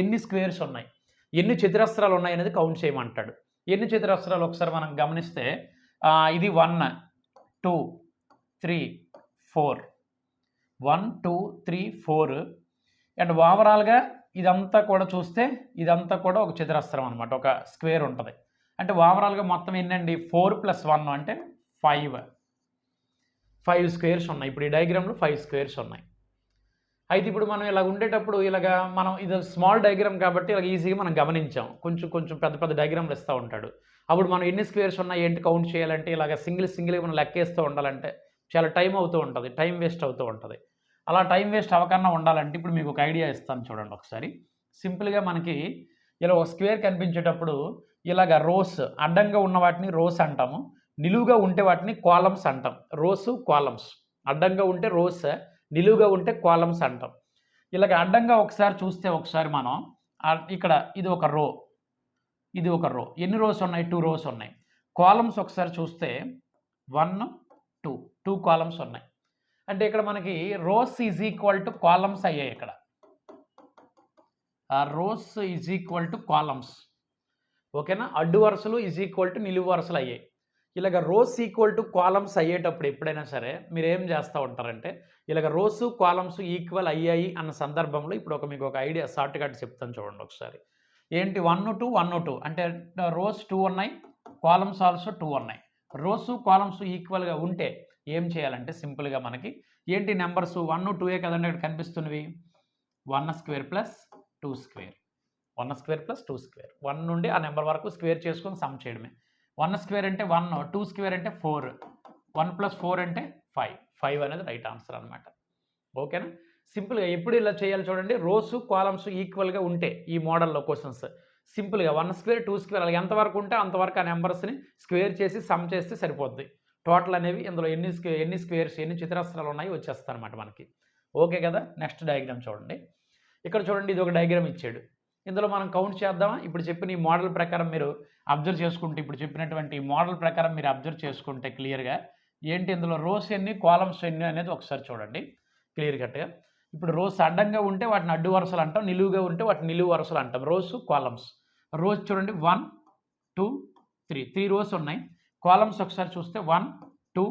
ఎన్ని స్క్వేర్స్ ఉన్నాయి, ఎన్ని చతురస్రాలు ఉన్నాయి అనేది కౌంట్ చేయమంటాడు. ఎన్ని చతురస్రాలు ఒకసారి మనం గమనిస్తే ఇది 1 2 3 4 1 2 3 4 అండ్ ఓవరాల్గా ఇదంతా కూడా చూస్తే ఇదంతా కూడా ఒక చతురస్రం అనమాట, ఒక స్క్వేర్ ఉంటుంది. అంటే ఓవరాల్గా మొత్తం ఎన్నండి 4 + 1 అంటే 5 స్క్వేర్స్ ఉన్నాయి. ఇప్పుడు ఈ డయాగ్రామ్లో 5 స్క్వేర్స్ ఉన్నాయి. అయితే ఇప్పుడు మనం ఇలా ఉండేటప్పుడు ఇలాగా మనం ఇది స్మాల్ డయాగ్రామ్ కాబట్టి ఇలా ఈజీగా మనం గమనించాం. కొంచెం పెద్ద డయాగ్రామ్లు ఇస్తూ ఉంటాడు. అప్పుడు మనం ఎన్ని స్క్వేర్స్ ఉన్నాయి ఏంటి కౌంట్ చేయాలంటే ఇలాగ సింగిల్గా మనం లెక్కేస్తూ ఉండాలంటే చాలా టైం అవుతూ ఉంటుంది, టైం వేస్ట్ అవుతూ ఉంటుంది. అలా టైం వేస్ట్ అవ్వకుండా ఉండాలంటే ఇప్పుడు మీకు ఒక ఐడియా ఇస్తాను చూడండి ఒకసారి. సింపుల్గా మనకి ఇలా ఒక స్క్వేర్ కనిపించేటప్పుడు ఇలాగ రోస్ అడ్డంగా ఉన్న వాటిని రోస్ అంటాము, నిలువుగా ఉంటే వాటిని కాలమ్స్ అంటాం. రోస్ కాలమ్స్, అడ్డంగా ఉంటే రోస్, నిలువుగా ఉంటే కాలమ్స్ అంటాం. ఇలాగ అడ్డంగా ఒకసారి చూస్తే ఒకసారి మనం ఇక్కడ ఇది ఒక రో, ఇది ఒక రో. ఎన్ని రోస్ ఉన్నాయి? 2 రోస్ ఉన్నాయి. కాలమ్స్ ఒకసారి చూస్తే 1 2 కాలమ్స్ ఉన్నాయి. అంటే ఇక్కడ మనకి rows is equal to columns అయ్యాయి. ఇక్కడ rows is equal to columns, ఓకేనా. అడ్డు వరుసలు ఈజ్ ఈక్వల్ టు నిలువు వరుసలు అయ్యాయి. ఇలాగ రోస్ ఈక్వల్ టు కాలమ్స్ అయ్యేటప్పుడు ఎప్పుడైనా సరే మీరు ఏం చేస్తూ ఉంటారంటే ఇలాగ రోసు కాలమ్స్ ఈక్వల్ అయ్యాయి అన్న సందర్భంలో ఇప్పుడు మీకు ఒక ఐడియా షార్ట్ కట్ చెప్తాను చూడండి ఒకసారి. ఏంటి 1 2 1 2 అంటే రోస్ 2 ఉన్నాయి, కాలమ్స్ ఆల్సో 2 ఉన్నాయి. రోసు కాలమ్స్ ఈక్వల్గా ఉంటే ఏం చేయాలంటే సింపుల్గా మనకి ఏంటి నెంబర్స్ 1 2 కదండి ఇక్కడ కనిపిస్తున్నవి. 1 square plus 2 square, 1 square plus 2 square, 1 నుండి ఆ నెంబర్ వరకు స్క్వేర్ చేసుకొని సమ్ చేయడమే. 1 స్క్వేర్ అంటే 1, 2 స్క్వేర్ అంటే 4, 1 + 4 అంటే 5 అనేది రైట్ ఆన్సర్ అనమాట. ఓకేనా. సింపుల్గా ఎప్పుడు ఇలా చేయాలి చూడండి, రోసు కాలమ్స్ ఈక్వల్గా ఉంటే ఈ మోడల్లో క్వశ్చన్స్ సింపుల్గా 1 స్క్వేర్ 2 స్క్వేర్ అలా ఎంతవరకు ఉంటే అంతవరకు ఆ నెంబర్స్ని స్క్వేర్ చేసి సమ్ చేస్తే సరిపోద్ది. టోటల్ అనేవి ఇందులో ఎన్ని స్క్వేర్స్ ఎన్ని చతురస్రాలు ఉన్నాయి వచ్చేస్తాయి అనమాట మనకి. ఓకే కదా. నెక్స్ట్ డయాగ్రామ్ చూడండి. ఇక్కడ చూడండి ఇది ఒక డయాగ్రామ్ ఇచ్చాడు. ఇందులో మనం కౌంట్ చేద్దామా. ఇప్పుడు చెప్పిన ఈ మోడల్ ప్రకారం మీరు అబ్జర్వ్ చేసుకుంటే, ఇప్పుడు చెప్పినటువంటి ఈ మోడల్ ప్రకారం మీరు అబ్జర్వ్ చేసుకుంటే క్లియర్గా ఏంటి ఇందులో రోస్ ఎన్ని కాలమ్స్ ఎన్ని అనేది ఒకసారి చూడండి క్లియర్ కట్గా. ఇప్పుడు రోస్ అడ్డంగా ఉంటే వాటిని అడ్డు వరుసలు అంటాం, నిలువుగా ఉంటే వాటిని నిలువు వరుసలు అంటాం. Rows columns. రోస్ చూడండి 1 2 3 రోస్ ఉన్నాయి. కాలమ్స్ ఒకసారి చూస్తే 1 2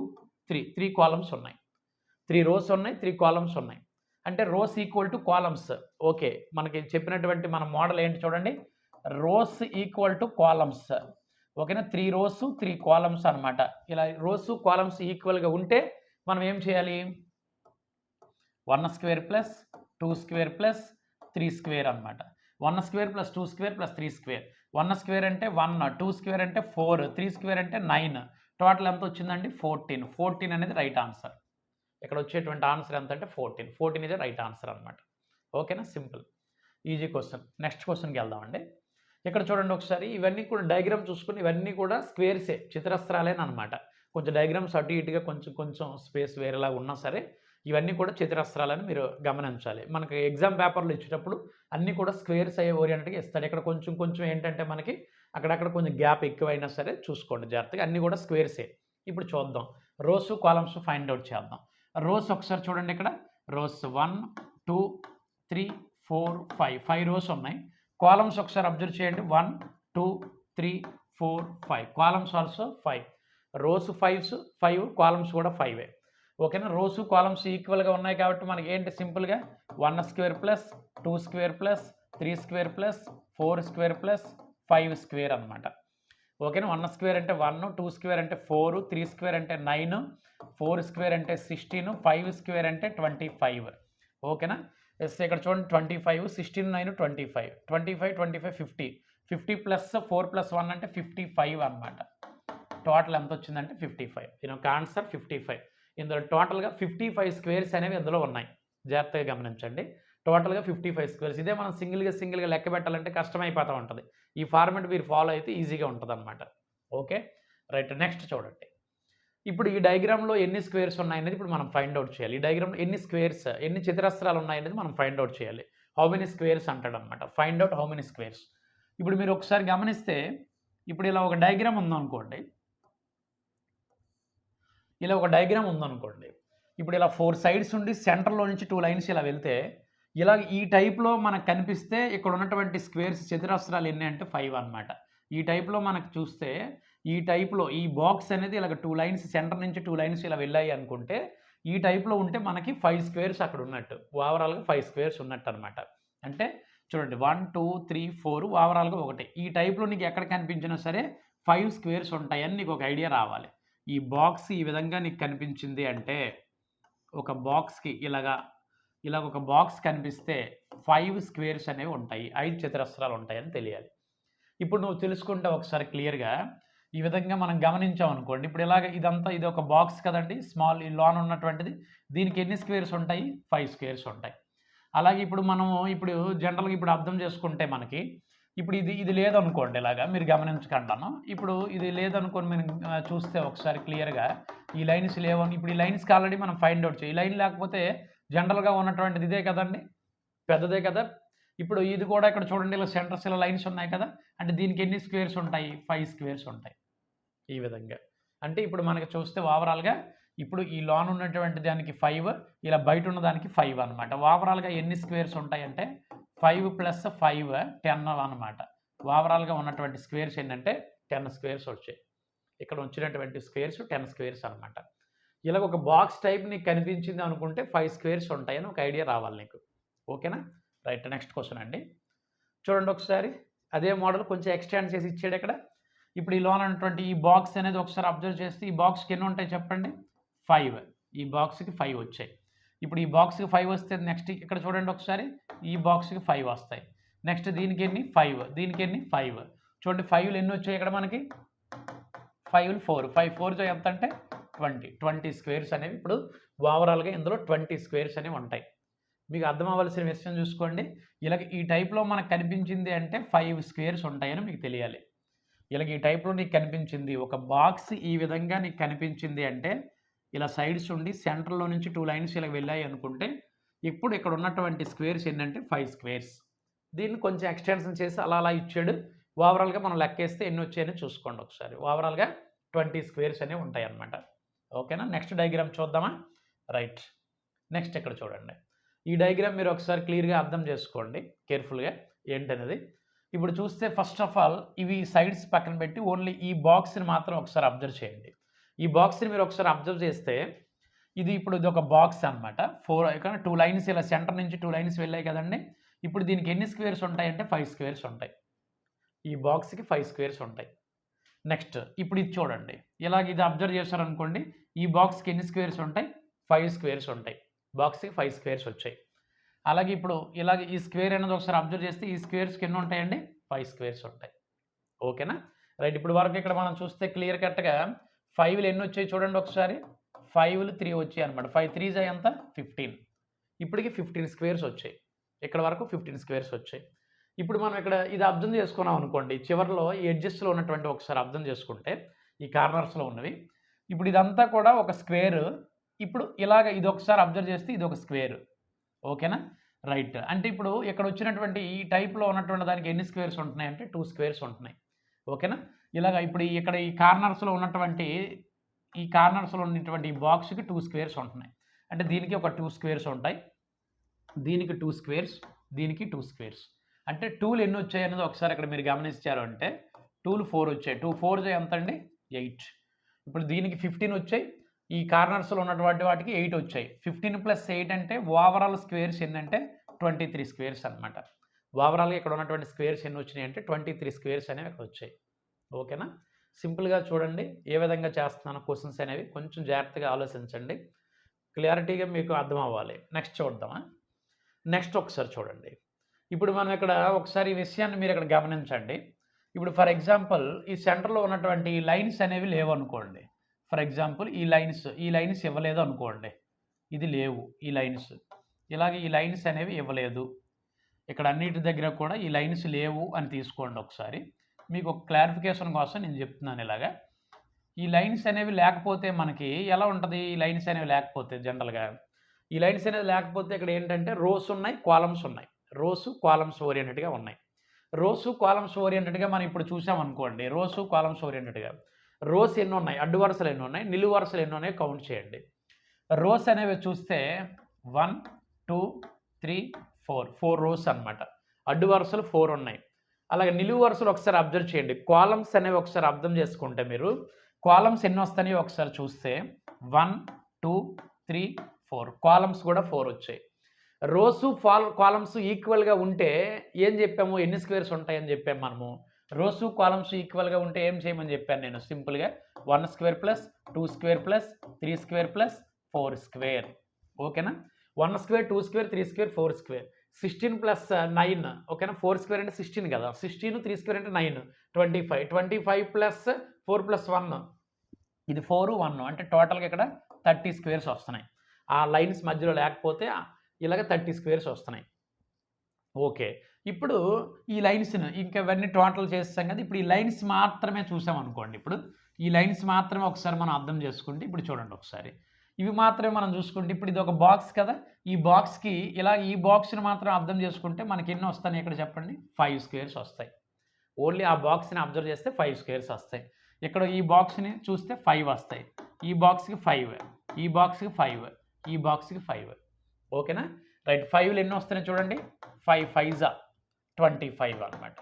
3 కాలమ్స్ ఉన్నాయి. 3 రోస్ ఉన్నాయి, 3 కాలమ్స్ ఉన్నాయి. అంటే rows equal to columns. Okay, మనకి చెప్పినటువంటి మన మోడల్ ఏంటి చూడండి, రోస్ ఈక్వల్ టు కాలమ్స్. ఓకేనా. 3 రోస్ 3 కాలమ్స్ అనమాట. ఇలా రోస్ కాలమ్స్ ఈక్వల్గా ఉంటే మనం ఏం చేయాలి, 1 square plus 2 square plus 3 square అనమాట. 1 square plus 2 square plus 3 square. 1 square అంటే 1, 2 స్క్వేర్ అంటే 4, 3 స్క్వేర్ అంటే 9. టోటల్ ఎంత వచ్చిందండి 14 అనేది రైట్ ఆన్సర్. ఇక్కడ వచ్చేటువంటి ఆన్సర్ ఎంత అంటే 14 ఇదే రైట్ ఆన్సర్ అనమాట. ఓకేనా. Simple easy question. నెక్స్ట్ క్వశ్చన్కి వెళ్దామండి. ఇక్కడ చూడండి ఒకసారి, ఇవన్నీ కూడా డయాగ్రామ్ చూసుకుని ఇవన్నీ కూడా స్క్వేర్సే, చతురస్రాలేనమాట. కొంచెం డయాగ్రామ్స్ అటు ఇటుగా కొంచెం స్పేస్ వేరేలా ఉన్నా సరే ఇవన్నీ కూడా చతురస్రాలని మీరు గమనించాలి. మనకి ఎగ్జామ్ పేపర్లు ఇచ్చేటప్పుడు అన్నీ కూడా స్క్వేర్స్ అయ్యే ఓరియంటెడ్గా ఇస్తాడు. ఇక్కడ కొంచెం ఏంటంటే మనకి అక్కడక్కడ కొంచెం గ్యాప్ ఎక్కువైనా సరే చూసుకోండి జాగ్రత్తగా. అన్నీ కూడా స్క్వేర్సే. ఇప్పుడు చూద్దాం రోస్ కాలమ్స్ ఫైండ్ అవుట్ చేద్దాం. రోస్ ఒకసారి చూడండి, ఇక్కడ రోస్ 1 2 3 4 5 రోస్ ఉన్నాయి. కాలమ్స్ ఒకసారి అబ్జర్వ్ చేయండి 1 2 3 4 5 కాలమ్స్ ఆల్సో 5. రోస్ 5 కాలమ్స్ కూడా 5. ఓకేనా. రోసు కాలమ్స్ ఈక్వల్గా ఉన్నాయి కాబట్టి మనకి ఏంటి సింపుల్గా 1 square plus 2 square plus 3 square plus 4 square plus 5 square అనమాట. ఓకేనా. 1 స్క్వేర్ అంటే 1, 2 స్క్వేర్ అంటే 4, 3 స్క్వేర్ అంటే 9, 4 స్క్వేర్ అంటే 16, 5 స్క్వేర్ అంటే 25. ఓకేనా. ఎస్ ఇక్కడ చూడండి 25, 16 9 25, 25 50, 50 ప్లస్ 4 ప్లస్ 1 అంటే 55 అనమాట. టోటల్ ఎంత వచ్చిందంటే 55. దీని యొక్క ఆన్సర్ 55. ఇందులో టోటల్గా 55 స్క్వేర్స్ అనేవి ఇందులో ఉన్నాయి. జాగ్రత్తగా గమనించండి. టోటల్గా 55 స్క్వేర్స్. ఇదే మనం సింగిల్గా లెక్క పెట్టాలంటే కష్టమైపోతూ ఉంటుంది. ఈ ఫార్మెట్ మీరు ఫాలో అయితే ఈజీగా ఉంటుంది అనమాట. Okay right. నెక్స్ట్ చూడండి. ఇప్పుడు ఈ డయాగ్రామ్లో ఎన్ని స్క్వేర్స్ ఉన్నాయనేది ఇప్పుడు మనం ఫైండ్ అవుట్ చేయాలి. ఈ డయాగ్రామ్లో ఎన్ని స్క్వేర్స్ ఎన్ని చతురస్రాలు ఉన్నాయనేది మనం ఫైండ్ అవుట్ చేయాలి. హౌ మెనీ స్క్వేర్స్ అంటాడు అనమాట. Find out how many squares. ఇప్పుడు మీరు ఒకసారి గమనిస్తే ఇప్పుడు ఇలా ఒక డయాగ్రామ్ ఉందనుకోండి, ఇప్పుడు ఇలా 4 సైడ్స్ ఉండి సెంటర్లో నుంచి 2 లైన్స్ ఇలా వెళ్తే ఇలా ఈ టైప్‌లో మనకు కనిపిస్తే ఇక్కడ ఉన్నటువంటి స్క్వేర్స్ చతురస్రాలు ఎన్ని అంటే 5 అన్నమాట. ఈ టైప్‌లో మనకు చూస్తే ఈ టైప్‌లో ఈ బాక్స్ అనేది ఇలాగ 2 లైన్స్ సెంటర్ నుంచి 2 లైన్స్ ఇలా వెళ్ళాయి అనుకుంటే ఈ టైప్‌లో ఉంటే మనకి 5 స్క్వేర్స్ అక్కడ ఉన్నట్టు. ఓవరాల్‌గా 5 స్క్వేర్స్ ఉన్నట్టన్నమాట. అంటే చూడండి 1, 2, 3, 4 ఓవరాల్‌గా ఒకటి. ఈ టైప్‌లో నీకు ఎక్కడ కనిపించినా సరే 5 స్క్వేర్స్ ఉంటాయని నీకు ఒక ఐడియా రావాలి. ఈ బాక్స్ ఈ విధంగా నీకు కనిపించింది అంటే ఒక బాక్స్‌కి ఇలాగ ఒక బాక్స్ కనిపిస్తే 5 స్క్వేర్స్ అనేవి ఉంటాయి. 5 చతురస్రాలు ఉంటాయని తెలియాలి. ఇప్పుడు నువ్వు తెలుసుకుంటే ఒకసారి క్లియర్‌గా ఈ విధంగా మనం గమనించామనుకోండి. ఇప్పుడు ఇదంతా ఇది ఒక బాక్స్ కదండీ! స్మాల్ ఈ లోన ఉన్నటువంటిది. దీనికి ఎన్ని స్క్వేర్స్ ఉంటాయి? 5 స్క్వేర్స్ ఉంటాయి. అలాగే ఇప్పుడు జనరల్‌గా ఇప్పుడు అర్థం చేసుకుంటే మనకి ఇప్పుడు ఇది లేదనుకోండి ఇలాగా మీరు గమనించకుండాను. ఇప్పుడు ఇది లేదనుకోని మనం చూస్తే ఒకసారి క్లియర్‌గా ఈ లైన్స్ లేవని ఇప్పుడు ఈ లైన్స్‌కి ఆల్రెడీ మనం ఫైండ్ ఔట్ ఈ లైన్ లేకపోతే జనరల్‌గా ఉన్నటువంటిది ఇదే కదండీ! పెద్దదే కదా! ఇప్పుడు ఇది కూడా ఇక్కడ చూడండి ఇలా సెంటర్స్ ఇలా లైన్స్ ఉన్నాయి కదా! అంటే దీనికి ఎన్ని స్క్వేర్స్ ఉంటాయి? 5 స్క్వేర్స్ ఉంటాయి. ఈ విధంగా. అంటే ఇప్పుడు మనకి చూస్తే ఓవరాల్‌గా ఇప్పుడు ఈ లోన ఉన్నటువంటి దానికి 5 ఇలా బయట ఉన్న దానికి 5 అన్నమాట. ఓవరాల్‌గా ఎన్ని స్క్వేర్స్ ఉంటాయంటే 5 + 5 10 అన్నమాట. ఓవరాల్‌గా ఉన్నటువంటి స్క్వేర్స్ ఏంటంటే 10 స్క్వేర్స్ వచ్చాయి. ఇక్కడ వచ్చినటువంటి స్క్వేర్స్ 10 స్క్వేర్స్ అన్నమాట. ఇలాగ ఒక బాక్స్ టైప్ నీకు కనిపించింది అనుకుంటే 5 స్క్వేర్స్ ఉంటాయని ఒక ఐడియా రావాలి నీకు. ఓకేనా? రైట్. నెక్స్ట్ క్వెషన్ అండి. చూడండి ఒకసారి. అదే మోడల్ కొంచెం ఎక్స్‌టెండ్ చేసి ఇచ్చాడు ఇక్కడ. ఇప్పుడు ఈ లోన ఉన్నటువంటి ఈ బాక్స్ అనేది ఒకసారి అబ్జర్వ్ చేస్తే ఈ బాక్స్‌కి ఎన్ని ఉంటాయి చెప్పండి? 5. ఈ బాక్స్‌కి 5 వచ్చాయి. ఇప్పుడు ఈ బాక్స్‌కి 5 వస్తే నెక్స్ట్ ఇక్కడ చూడండి ఒకసారి. ఈ బాక్స్‌కి 5 వస్తాయి. నెక్స్ట్ దీనికి ఎన్ని? 5. దీనికి ఎన్ని? 5. చూడండి 5లు ఎన్ని వచ్చాయి ఇక్కడ మనకి? 5లు 4. 5 4 ఎంత అంటే 20. 20 స్క్వేర్స్ అనేవి ఇప్పుడు ఓవరాల్‌గా ఇందులో 20 స్క్వేర్స్ అనేవి ఉంటాయి. మీకు అర్థం అవ్వాల్సిన విషయం చూసుకోండి. ఇలాగ ఈ టైప్‌లో మనకు కనిపించింది అంటే 5 స్క్వేర్స్ ఉంటాయని మీకు తెలియాలి. ఇలాగ ఈ టైప్‌లో నీకు కనిపించింది. ఒక బాక్స్ ఈ విధంగా నీకు కనిపించింది అంటే ఇలా సైడ్స్ ఉండి సెంటర్‌లో నుంచి 2 లైన్స్ ఇలా వెళ్ళాయి అనుకుంటే ఇప్పుడు ఇక్కడ ఉన్నటువంటి స్క్వేర్స్ ఏంటంటే 5 స్క్వేర్స్. దీన్ని కొంచెం ఎక్స్‌టెన్షన్ చేసి అలా ఇచ్చాడు. ఓవరాల్‌గా మనం లెక్కేస్తే ఎన్ని వచ్చాయని చూసుకోండి ఒకసారి. ఓవరాల్‌గా 20 స్క్వేర్స్ అనేవి ఉంటాయన్నమాట. ఓకేనా? నెక్స్ట్ డయాగ్రామ్ చూద్దామా? రైట్. నెక్స్ట్ ఇక్కడ చూడండి. ఈ డయాగ్రామ్ మీరు ఒకసారి క్లియర్‌గా అర్థం చేసుకోండి కేర్‌ఫుల్‌గా ఏంటనేది. ఇప్పుడు చూస్తే ఫస్ట్ ఆఫ్ ఆల్ ఇవి సైడ్స్ పక్కన పెట్టి ఓన్లీ ఈ బాక్స్‌ని మాత్రం ఒకసారి అబ్జర్వ్ చేయండి. ఈ బాక్స్‌ని మీరు ఒకసారి అబ్జర్వ్ చేస్తే ఇదొక బాక్స్ అన్నమాట. ఇక్కడ 2 లైన్స్ ఇలా సెంటర్ నుంచి 2 లైన్స్ వెళ్ళాయి కదండీ! ఇప్పుడు దీనికి ఎన్ని స్క్వేర్స్ ఉంటాయంటే 5 స్క్వేర్స్ ఉంటాయి. ఈ బాక్స్‌కి 5 స్క్వేర్స్ ఉంటాయి. నెక్స్ట్ ఇప్పుడు ఇది చూడండి. ఇది అబ్జర్వ్ చేశారనుకోండి. ఈ బాక్స్‌కి ఎన్ని స్క్వేర్స్ ఉంటాయి? 5 స్క్వేర్స్ ఉంటాయి. బాక్స్‌కి 5 స్క్వేర్స్ వచ్చాయి. అలాగే ఇప్పుడు ఈ స్క్వేర్ అనేది ఒకసారి అబ్జర్వ్ చేస్తే ఈ స్క్వేర్స్‌కి ఎన్ని ఉంటాయండి? 5 స్క్వేర్స్ ఉంటాయి. ఓకేనా? రైట్. ఇప్పుడు వరకు ఇక్కడ మనం చూస్తే క్లియర్ కట్‌గా 5లు ఎన్ని వచ్చాయి చూడండి ఒకసారి. 5లు 3 వచ్చాయి అన్నమాట. 5 3 ఎంత? 15. ఇప్పటికి 15 స్క్వేర్స్ వచ్చాయి. ఇక్కడ వరకు 15 స్క్వేర్స్ వచ్చాయి. ఇప్పుడు మనం ఇక్కడ ఇది అర్థం చేసుకున్నాం అనుకోండి. చివర్లో ఈ ఎడ్జెస్‌లో ఉన్నటువంటి ఒకసారి అర్థం చేసుకుంటే ఈ కార్నర్స్‌లో ఉన్నవి. ఇప్పుడు ఇదంతా కూడా ఒక స్క్వేర్. ఇప్పుడు ఇది ఒకసారి అబ్జర్వ్ చేస్తే ఇది ఒక స్క్వేర్. ఓకేనా? రైట్. అంటే ఇప్పుడు ఇక్కడ వచ్చినటువంటి ఈ టైప్‌లో ఉన్నటువంటి దానికి ఎన్ని స్క్వేర్స్ ఉంటున్నాయి అంటే 2 స్క్వేర్స్ ఉంటున్నాయి. ఓకేనా? ఇప్పుడు ఇక్కడ ఈ కార్నర్స్‌లో ఉన్నటువంటి ఈ బాక్స్‌కి 2 స్క్వేర్స్ ఉంటున్నాయి. అంటే దీనికి ఒక 2 స్క్వేర్స్ ఉంటాయి. దీనికి 2 స్క్వేర్స్, దీనికి 2 స్క్వేర్స్. అంటే 2లు ఎన్ని వచ్చాయి అనేది ఒకసారి ఇక్కడ మీరు గమనించారు అంటే 2లు 4 వచ్చాయి. 2 4 ఎంత అండి? 8. ఇప్పుడు దీనికి 15 వచ్చాయి. ఈ కార్నర్స్‌లో ఉన్నటువంటి వాటికి 8 వచ్చాయి. 15 + 8 అంటే ఓవరాల్ స్క్వేర్స్ ఎన్నంటే 23 స్క్వేర్స్ అన్నమాట. ఓవరాల్‌గా ఇక్కడ ఉన్నటువంటి స్క్వేర్స్ ఎన్ని వచ్చినాయి అంటే 23 స్క్వేర్స్ అనేవి ఇక్కడ వచ్చాయి. ఓకేనా? సింపుల్‌గా చూడండి ఏ విధంగా చేస్తున్నానో క్వెషన్స్ అనేవి కొంచెం జాగ్రత్తగా ఆలోచించండి. క్లారిటీగా మీకు అర్థం అవ్వాలి. నెక్స్ట్ చూద్దామా? నెక్స్ట్ ఒకసారి చూడండి. ఇప్పుడు మనం ఇక్కడ ఒకసారి ఈ విషయాన్ని మీరు ఇక్కడ గమనించండి. ఇప్పుడు ఫర్ ఎగ్జాంపుల్ ఈ సెంటర్‌లో ఉన్నటువంటి లైన్స్ అనేవి లేవనుకోండి. ఫర్ ఎగ్జాంపుల్ ఈ లైన్స్ ఇవ్వలేదు అనుకోండి. ఇది లేవు ఈ లైన్స్. ఈ లైన్స్ అనేవి ఇవ్వలేదు. ఇక్కడ అన్నిటి దగ్గర కూడా ఈ లైన్స్ లేవు అని తీసుకోండి ఒకసారి. మీకు ఒక క్లారిఫికేషన్ కోసం నేను చెప్తున్నాను ఇలాగా. ఈ లైన్స్ అనేవి లేకపోతే మనకి ఎలా ఉంటది? ఈ లైన్స్ అనేవి లేకపోతే జనరల్‌గా. ఈ లైన్స్ అనేది లేకపోతే ఇక్కడ ఏంటంటే రోస్ ఉన్నాయి, కాలమ్స్ ఉన్నాయి. రోస్, కాలమ్స్ ఓరియెంటెడ్‌గా ఉన్నాయి. రోస్, కాలమ్స్ ఓరియెంటెడ్‌గా మనం ఇప్పుడు చూసామనుకోండి. రోస్, కాలమ్స్ ఓరియెంటెడ్‌గా. రోస్ ఎన్ని ఉన్నాయి? అడ్డు వరుసలు ఎన్ని ఉన్నాయి? నిలువు వరుసలు ఎన్ని ఉన్నాయో కౌంట్ చేయండి. రోస్ అనేవి చూస్తే 1, 2, 3, 4 రోస్ అనమాట. అడ్డు వరుసలు 4 ఉన్నాయి. అలాగే నిలువు వరుసలు ఒకసారి అబ్జర్వ్ చేయండి. కాలమ్స్ అనేవి ఒకసారి అర్థం చేసుకుంటే మీరు కాలమ్స్ ఎన్ని వస్తాయో ఒకసారి చూస్తే 1, 2, 3, 4 కాలమ్స్ కూడా 4 వచ్చాయి. రోసు కాలమ్స్ ఈక్వల్గా ఉంటే ఏం చెప్పాము, ఎన్ని స్క్వేర్స్ ఉంటాయని చెప్పాము మనము. రోసు కాలమ్స్ ఈక్వల్గా ఉంటే ఏం చేయమని చెప్పాను నేను సింపుల్గా 1 square plus 2 square plus 3 square plus 4 square. ఓకేనా, 1 square 2 square 3 square 4 square 16 plus 9. ఓకేనా, 4 స్క్వేర్ అంటే 16 కదా, 16 3 స్క్వేర్ అంటే 9 25. 25 ప్లస్ 4 ప్లస్ 1 ఇది 4 1 అంటే టోటల్గా ఇక్కడ 30 స్క్వేర్స్ వస్తున్నాయి. ఆ లైన్స్ మధ్యలో లేకపోతే ఇలాగ 30 స్క్వేర్స్ వస్తున్నాయి. ఓకే, ఇప్పుడు ఈ లైన్స్ను ఇంకా ఇవన్నీ టోటల్ చేస్తాం కదా, ఇప్పుడు ఈ లైన్స్ మాత్రమే చూసామనుకోండి. ఇప్పుడు ఈ లైన్స్ మాత్రమే ఒకసారి మనం అర్థం చేసుకుంటే ఇప్పుడు చూడండి ఒకసారి ఇవి మాత్రమే మనం చూసుకుంటే ఇప్పుడు ఇది ఒక బాక్స్ కదా, ఈ బాక్స్కి ఇలా ఈ బాక్స్ని మాత్రం అర్థం చేసుకుంటే మనకి ఎన్ని వస్తాయి ఇక్కడ చెప్పండి, 5 స్క్వేర్స్ వస్తాయి. ఓన్లీ ఆ బాక్స్ని అబ్జర్వ్ చేస్తే 5 స్క్వేర్స్ వస్తాయి. ఇక్కడ ఈ బాక్స్ని చూస్తే 5 వస్తాయి, ఈ బాక్స్కి 5, ఈ బాక్స్కి 5, ఈ బాక్స్కి 5. ఓకేనా, రైట్. 5లు ఎన్ని వస్తున్నాయి చూడండి, 5 5s 25 అనమాట.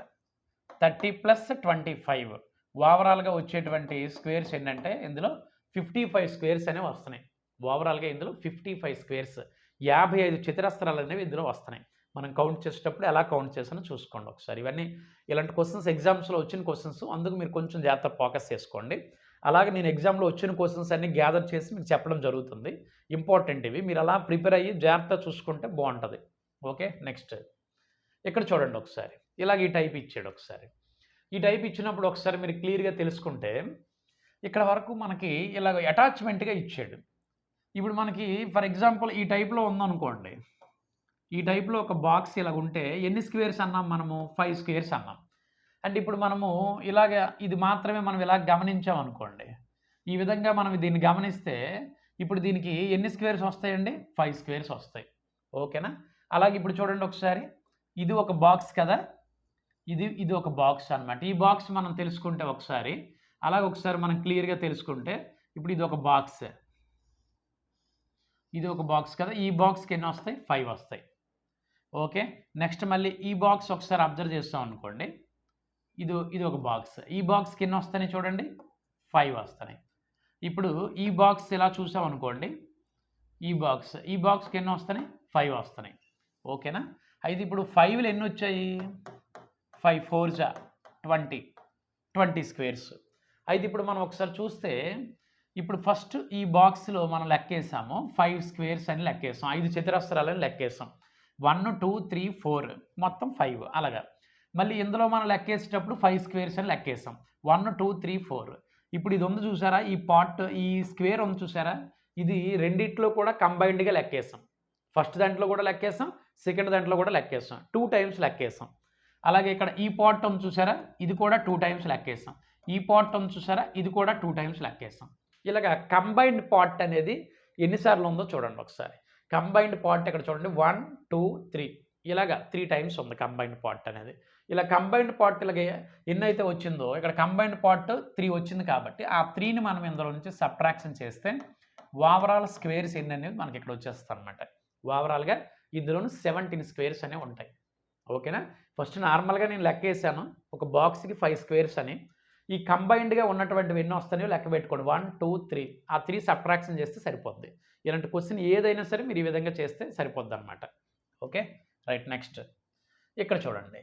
30 ప్లస్ 25 ఓవరాల్గా వచ్చేటువంటి స్క్వేర్స్ ఏంటంటే ఇందులో 55 స్క్వేర్స్ అనేవి వస్తున్నాయి. ఓవరాల్గా ఇందులో 55 స్క్వేర్స్ 55 చతురస్రాలు అనేవి ఇందులో వస్తున్నాయి. మనం కౌంట్ చేసేటప్పుడు ఎలా కౌంట్ చేసానో చూసుకోండి ఒకసారి. ఇవన్నీ ఇలాంటి క్వశ్చన్స్ ఎగ్జామ్స్లో వచ్చిన క్వశ్చన్స్, అందుకు మీరు కొంచెం జాగ్రత్త ఫోకస్ చేసుకోండి. అలాగే నేను ఎగ్జామ్లో వచ్చిన క్వశ్చన్స్ అన్ని గ్యాదర్ చేసి మీకు చెప్పడం జరుగుతుంది. ఇంపార్టెంట్ ఇవి, మీరు అలా ప్రిపేర్ అయ్యి జాగ్రత్త చూసుకుంటే బాగుంటుంది. ఓకే, నెక్స్ట్ ఇక్కడ చూడండి ఒకసారి ఇలాగ ఈ టైప్ ఇచ్చాడు. ఒకసారి ఈ టైప్ ఇచ్చినప్పుడు ఒకసారి మీరు క్లియర్గా తెలుసుకుంటే ఇక్కడ వరకు మనకి ఇలాగ అటాచ్మెంట్గా ఇచ్చాడు. ఇప్పుడు మనకి ఫర్ ఎగ్జాంపుల్ ఈ టైప్లో ఉందనుకోండి, ఈ టైప్లో ఒక బాక్స్ ఇలాగ ఉంటే ఎన్ని స్క్వేర్స్ అన్నాం మనము, 5 స్క్వేర్స్ అన్నాం. అంటే ఇప్పుడు మనము ఇలాగ ఇది మాత్రమే మనం ఇలా గమనించామనుకోండి, ఈ విధంగా మనం దీన్ని గమనిస్తే ఇప్పుడు దీనికి ఎన్ని స్క్వేర్స్ వస్తాయండి, 5 స్క్వేర్స్ వస్తాయి. ఓకేనా, అలాగే ఇప్పుడు చూడండి ఒకసారి ఇది ఒక బాక్స్ కదా, ఇది ఒక బాక్స్ అనమాట. ఈ బాక్స్ మనం తెలుసుకుంటే ఒకసారి అలాగే ఒకసారి మనం క్లియర్గా తెలుసుకుంటే ఇప్పుడు ఇది ఒక బాక్స్, ఇది ఒక బాక్స్ కదా, ఈ బాక్స్కి ఎన్ని వస్తాయి, 5 వస్తాయి. ఓకే, నెక్స్ట్ మళ్ళీ ఈ బాక్స్ ఒకసారి అబ్జర్వ్ చేస్తాం అనుకోండి, ఇది ఒక బాక్స్, ఈ బాక్స్కి ఎన్ని వస్తాయి చూడండి, 5 వస్తాయి. ఇప్పుడు ఈ బాక్స్ ఇలా చూసాం అనుకోండి, ఈ బాక్స్కి ఎన్ని వస్తాయి, 5 వస్తాయి. ఓకేనా, అయితే ఇప్పుడు 5లు ఎన్ని వచ్చాయి, 5 4s 20 స్క్వేర్స్. అయితే ఇప్పుడు మనం ఒకసారి చూస్తే ఇప్పుడు ఫస్ట్ ఈ బాక్స్లో మనం లెక్కేసాము 5 స్క్వేర్స్ అని లెక్కేసాం, 5 చతురస్రాలని లెక్కేసాం. 1 2 3 4 మొత్తం 5 అలాగా. మళ్ళీ ఇందులో మనం లెక్కేసేటప్పుడు 5 స్క్వేర్స్ అని లెక్కేసాం, 1 2 3 4. ఇప్పుడు ఇది ఉంది చూసారా, ఈ పార్ట్ ఈ స్క్వేర్ ఉంది చూసారా, ఇది రెండిట్లో కూడా కంబైన్డ్గా లెక్కేసాం. ఫస్ట్ దాంట్లో కూడా లెక్కేసాం, సెకండ్ దాంట్లో కూడా లెక్కేసాం, 2 టైమ్స్ లెక్కేసాం. అలాగే ఇక్కడ ఈ పార్ట్ ఉంది చూసారా, ఇది కూడా 2 టైమ్స్ లెక్కేసాం. ఈ పార్ట్ ఉంది చూసారా, ఇది కూడా 2 టైమ్స్ లెక్కేసాం. ఇలాగ కంబైన్డ్ పార్ట్ అనేది ఎన్నిసార్లు ఉందో చూడండి ఒకసారి. కంబైన్డ్ పార్ట్ ఇక్కడ చూడండి 1 2 3 ఇలాగ 3 టైమ్స్ ఉంది కంబైన్డ్ పార్ట్ అనేది. ఇలా కంబైన్డ్ పార్ట్ ఇలాగ ఎన్నైతే వచ్చిందో ఇక్కడ కంబైన్డ్ పార్ట్ 3 వచ్చింది కాబట్టి ఆ 3ని మనం ఇందులో నుంచి సబ్ట్రాక్షన్ చేస్తే ఓవరాల్ స్క్వేర్స్ ఎన్ని అనేది మనకి ఇక్కడ వచ్చేస్తాయి అనమాట. ఓవరాల్గా ఇందులోని 17 స్క్వేర్స్ అనేవి ఉంటాయి. ఓకేనా, ఫస్ట్ నార్మల్గా నేను లెక్క వేసాను ఒక బాక్స్కి 5 స్క్వేర్స్ అని. ఈ కంబైన్డ్గా ఉన్నటువంటివి ఎన్ని వస్తాయో లెక్క పెట్టుకోండి, 1 2 3 ఆ 3 సబ్ట్రాక్షన్ చేస్తే సరిపోద్ది. ఇలాంటి క్వశ్చన్ ఏదైనా సరే మీరు ఈ విధంగా చేస్తే సరిపోద్ది అనమాట. Okay, right. నెక్స్ట్ ఇక్కడ చూడండి,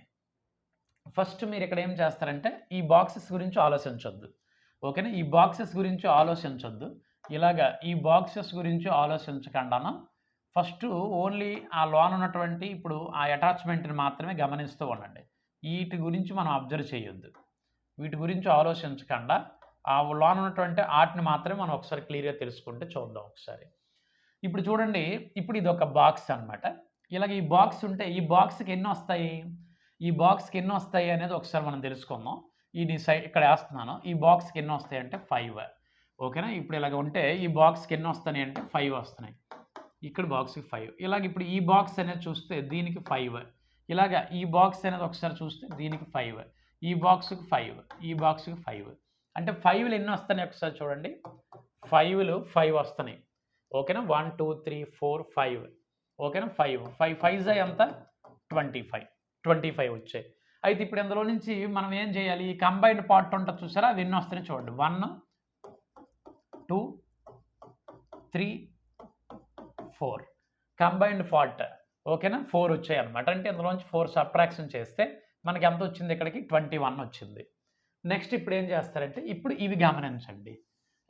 ఫస్ట్ మీరు ఇక్కడ ఏం చేస్తారంటే ఈ బాక్సెస్ గురించి ఆలోచించొద్దు. ఓకేనా, ఈ బాక్సెస్ గురించి ఆలోచించొద్దు. ఇలాగా ఈ బాక్సెస్ గురించి ఆలోచించకుండాను ఫస్ట్ ఓన్లీ ఆ లోన్ ఉన్నటువంటి ఇప్పుడు ఆ అటాచ్మెంట్ని మాత్రమే గమనిస్తూ ఉండండి. వీటి గురించి మనం అబ్జర్వ్ చేయొద్దు, వీటి గురించి ఆలోచించకుండా ఆ లోన్ ఉన్నటువంటి ఆర్ట్ని మాత్రమే మనం ఒకసారి క్లియర్గా తెలుసుకుంటే చూద్దాం ఒకసారి. ఇప్పుడు చూడండి, ఇప్పుడు ఇది ఒక బాక్స్ అనమాట. ఇలాగ ఈ బాక్స్ ఉంటే ఈ బాక్స్కి ఎన్ని వస్తాయి, ఈ బాక్స్కి ఎన్ని వస్తాయి అనేది ఒకసారి మనం తెలుసుకుందాం. ఇది ఇక్కడ వేస్తున్నాను, ఈ బాక్స్కి ఎన్ని వస్తాయి అంటే 5. ఓకేనా, ఇప్పుడు ఇలాగ ఉంటే ఈ బాక్స్కి ఎన్ని వస్తాయి అంటే 5 వస్తున్నాయి. ఇక్కడ బాక్స్కి 5. ఇలాగ ఇప్పుడు ఈ బాక్స్ అనేది చూస్తే దీనికి 5. ఇలాగ ఈ బాక్స్ అనేది ఒకసారి చూస్తే దీనికి 5, ఈ బాక్స్కి 5, ఈ బాక్స్కి 5. అంటే 5లు ఎన్ని వస్తున్నాయి ఒకసారి చూడండి, 5లు 5 వస్తున్నాయి. ఓకేనా, 1 2 3 4 5. ఓకేనా, 5 5 5 ఎంత 25 వచ్చాయి. అయితే ఇప్పుడు ఇందులో నుంచి మనం ఏం చేయాలి, ఈ కంబైన్డ్ పార్ట్ ఉంటుంది చూసారా, అవి ఎన్ని వస్తాయో చూడండి. 1 2 3 4 కంబైన్డ్ పార్ట్. ఓకేనా, 4 వచ్చాయి అనమాట. అంటే ఇందులోంచి 4 సబ్ట్రాక్షన్ చేస్తే మనకి ఎంత వచ్చింది, ఇక్కడికి 21 వచ్చింది. నెక్స్ట్ ఇప్పుడు ఏం చేస్తారంటే, ఇప్పుడు ఇవి గమనించండి.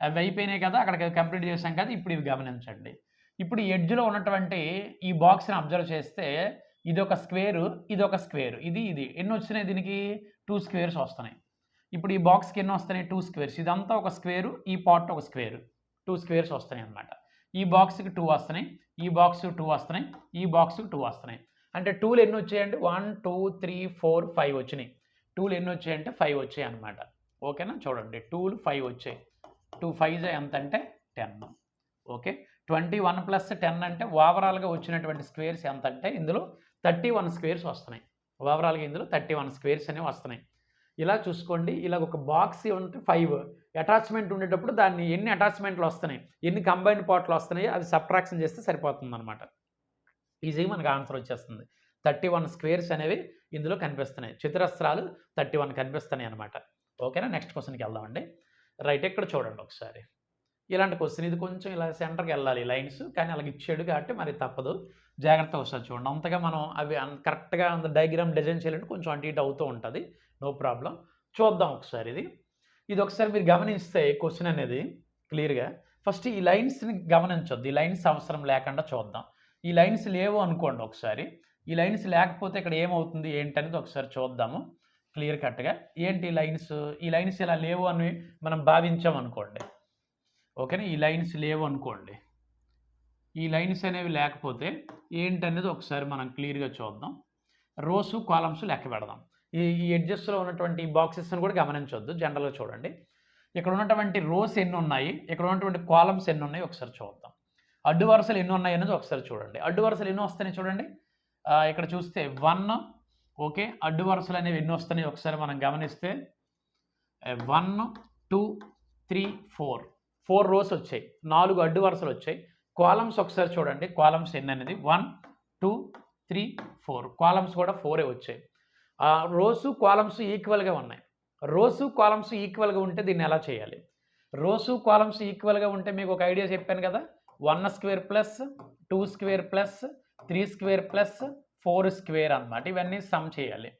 అవి అయిపోయినాయి కదా, అక్కడికి కంప్లీట్ చేసాం కదా, ఇప్పుడు ఇవి గమనించండి. ఇప్పుడు ఈ ఎడ్జ్లో ఉన్నటువంటి ఈ బాక్స్ని అబ్జర్వ్ చేస్తే ఇది ఒక స్క్వేరు, ఇది ఒక స్క్వేరు, ఇది ఎన్ని వచ్చినాయి, దీనికి 2 స్క్వేర్స్ వస్తున్నాయి. ఇప్పుడు ఈ బాక్స్కి ఎన్ని వస్తున్నాయి, 2 స్క్వేర్స్. ఇదంతా ఒక స్క్వేరు, ఈ పార్ట్ ఒక స్క్వేరు, 2 స్క్వేర్స్ వస్తున్నాయి అనమాట. ఈ బాక్స్కి 2 వస్తున్నాయి, ఈ బాక్స్కి 2 వస్తున్నాయి, ఈ బాక్స్కి 2 వస్తున్నాయి. అంటే 2లు ఎన్ని వచ్చాయండి, 1 2 3 4 5 వచ్చినాయి. 2లు ఎన్ని వచ్చాయంటే 5 వచ్చాయి అనమాట. ఓకేనా, చూడండి 2లు 5 వచ్చాయి. 2 5 ఎంత అంటే 10. ఓకే, 21 ప్లస్ 10 అంటే ఓవరాల్గా వచ్చినటువంటి స్క్వేర్స్ ఎంత అంటే ఇందులో 31 స్క్వేర్స్ వస్తున్నాయి. ఓవరాల్గా ఇందులో 31 స్క్వేర్స్ అనేవి వస్తున్నాయి. ఇలా చూసుకోండి, ఇలా ఒక బాక్స్ ఉంటే 5 అటాచ్మెంట్ ఉండేటప్పుడు దాన్ని ఎన్ని అటాచ్మెంట్లు వస్తున్నాయి, ఎన్ని కంబైన్డ్ పార్ట్లు వస్తున్నాయో అది సబ్ట్రాక్షన్ చేస్తే సరిపోతుంది అనమాట. ఈజీగా మనకు ఆన్సర్ వచ్చేస్తుంది. 31 స్క్వేర్స్ అనేవి ఇందులో కనిపిస్తున్నాయి, చతురస్రాలు 31 కనిపిస్తున్నాయి అనమాట. ఓకేనా, నెక్స్ట్ క్వశ్చన్కి వెళ్దామండి. రైట్, ఇక్కడ చూడండి ఒకసారి. ఇలాంటి క్వశ్చన్, ఇది కొంచెం ఇలా సెంటర్కి వెళ్ళాలి లైన్స్, కానీ అలాగ ఇచ్చాడు కాబట్టి మరి తప్పదు. జాగ్రత్తగా ఒకసారి చూడండి. అంతగా మనం అవి కరెక్ట్గా డయాగ్రామ్ డిజైన్ చేయాలంటే కొంచెం అటు ఇటు అవుతూ ఉంటుంది, నో ప్రాబ్లం. చూద్దాం ఒకసారి ఇది ఒకసారి మీరు గమనిస్తే క్వశ్చన్ అనేది క్లియర్గా. ఫస్ట్ ఈ లైన్స్ని గమనించొద్దు, ఈ లైన్స్ అవసరం లేకుండా చూద్దాం. ఈ లైన్స్ లేవు అనుకోండి ఒకసారి. ఈ లైన్స్ లేకపోతే ఇక్కడ ఏమవుతుంది ఏంటనేది ఒకసారి చూద్దాము క్లియర్ కట్గా. ఏంటి ఈ లైన్స్ ఇలా లేవు అని మనం భావించాం అనుకోండి. ఓకేనా, ఈ లైన్స్ లేవు అనుకోండి. ఈ లైన్స్ అనేవి లేకపోతే ఏంటనేది ఒకసారి మనం క్లియర్గా చూద్దాం. రోసు కాలమ్స్ లెక్క పెడదాం. ఈ ఎడ్జెస్లో ఉన్నటువంటి బాక్సెస్ని కూడా గమనించొద్దు, జనరల్గా చూడండి. ఇక్కడ ఉన్నటువంటి రోస్ ఎన్ని ఉన్నాయి, ఇక్కడ ఉన్నటువంటి కాలమ్స్ ఎన్ని ఉన్నాయి ఒకసారి చూద్దాం. అడ్డు వరుసలు ఎన్ని ఉన్నాయి అనేది ఒకసారి చూడండి. అడ్డు వరుసలు ఎన్ని వస్తాయి చూడండి. ఇక్కడ చూస్తే 1. ఓకే, అడ్డు వరుసలు అనేవి ఎన్ని వస్తున్నాయి ఒకసారి మనం గమనిస్తే 1 2 3 4 రోస్ వచ్చాయి, 4 అడ్డు వరుసలు వచ్చాయి. కాలమ్స్ ఒకసారి చూడండి, కాలమ్స్ ఎన్ని అనేది 1 2 3 4 కాలమ్స్ కూడా 4 వచ్చాయి. రోసు కాలమ్స్ ఈక్వల్గా ఉన్నాయి. రోసు కాలమ్స్ ఈక్వల్గా ఉంటే దీన్ని ఎలా చేయాలి, రోసు కాలమ్స్ ఈక్వల్గా ఉంటే మీకు ఒక ఐడియా చెప్పాను కదా, 1 square plus 2 square plus 3 square plus 4 square అనమాట. ఇవన్నీ సమ్ చేయాలి.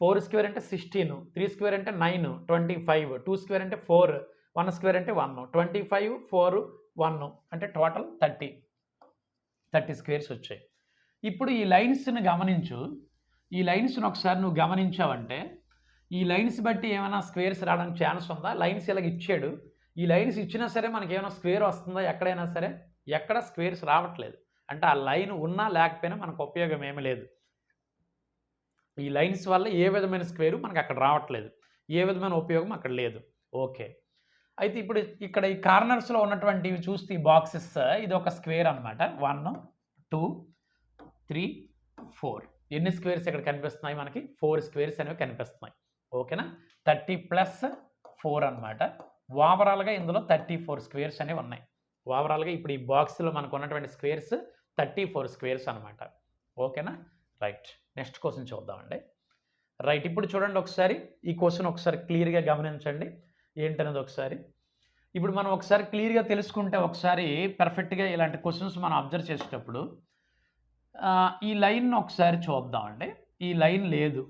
4 స్క్వేర్ అంటే 16, 3 స్క్వేర్ అంటే 9 25, 2 స్క్వేర్ అంటే 4, 1 స్క్వేర్ అంటే 1, 25 4 1 అంటే టోటల్ 30 స్క్వేర్స్ వచ్చాయి. ఇప్పుడు ఈ లైన్స్ని గమనించు. ఈ లైన్స్ని ఒకసారి నువ్వు గమనించావంటే ఈ లైన్స్ బట్టి ఏమైనా స్క్వేర్స్ రావడానికి ఛాన్స్ ఉందా? లైన్స్ ఇలాగ ఇచ్చాడు, ఈ లైన్స్ ఇచ్చినా సరే మనకి ఏమైనా స్క్వేర్ వస్తుందా? ఎక్కడైనా సరే ఎక్కడ స్క్వేర్స్ రావట్లేదు. అంటే ఆ లైన్ ఉన్నా లేకపోయినా మనకు ఉపయోగం ఏమీ లేదు. ఈ లైన్స్ వల్ల ఏ విధమైన స్క్వేరు మనకు అక్కడ రావట్లేదు, ఏ విధమైన ఉపయోగం అక్కడ లేదు. ఓకే, అయితే ఇప్పుడు ఇక్కడ ఈ కార్నర్స్లో ఉన్నటువంటివి చూస్తే ఈ బాక్సెస్ ఇది ఒక స్క్వేర్ అనమాట. 1 2 3 4 ఎన్ని స్క్వేర్స్ ఇక్కడ కనిపిస్తున్నాయి మనకి? 4 స్క్వేర్స్ అనేవి కనిపిస్తున్నాయి. ఓకేనా, 30 ప్లస్ 4 అనమాట. ఓవరాల్గా ఇందులో 34 స్క్వేర్స్ అనేవి ఉన్నాయి. ఓవరాల్గా ఇప్పుడు ఈ బాక్స్లో మనకు ఉన్నటువంటి స్క్వేర్స్ 34 స్క్వేర్స్ అనమాట. ఓకేనా, రైట్. నెక్స్ట్ క్వశ్చన్ చూద్దామండి. రైట్, ఇప్పుడు చూడండి ఒకసారి ఈ క్వశ్చన్ ఒకసారి క్లియర్గా గమనించండి ఏంటనేది ఒకసారి. ఇప్పుడు మనం ఒకసారి క్లియర్గా తెలుసుకుంటే ఒకసారి పర్ఫెక్ట్గా ఇలాంటి క్వశ్చన్స్ మనం అబ్జర్వ్ చేసేటప్పుడు ఈ లైన్ ఒకసారి చూద్దామండి. ఈ లైన్ లేదు,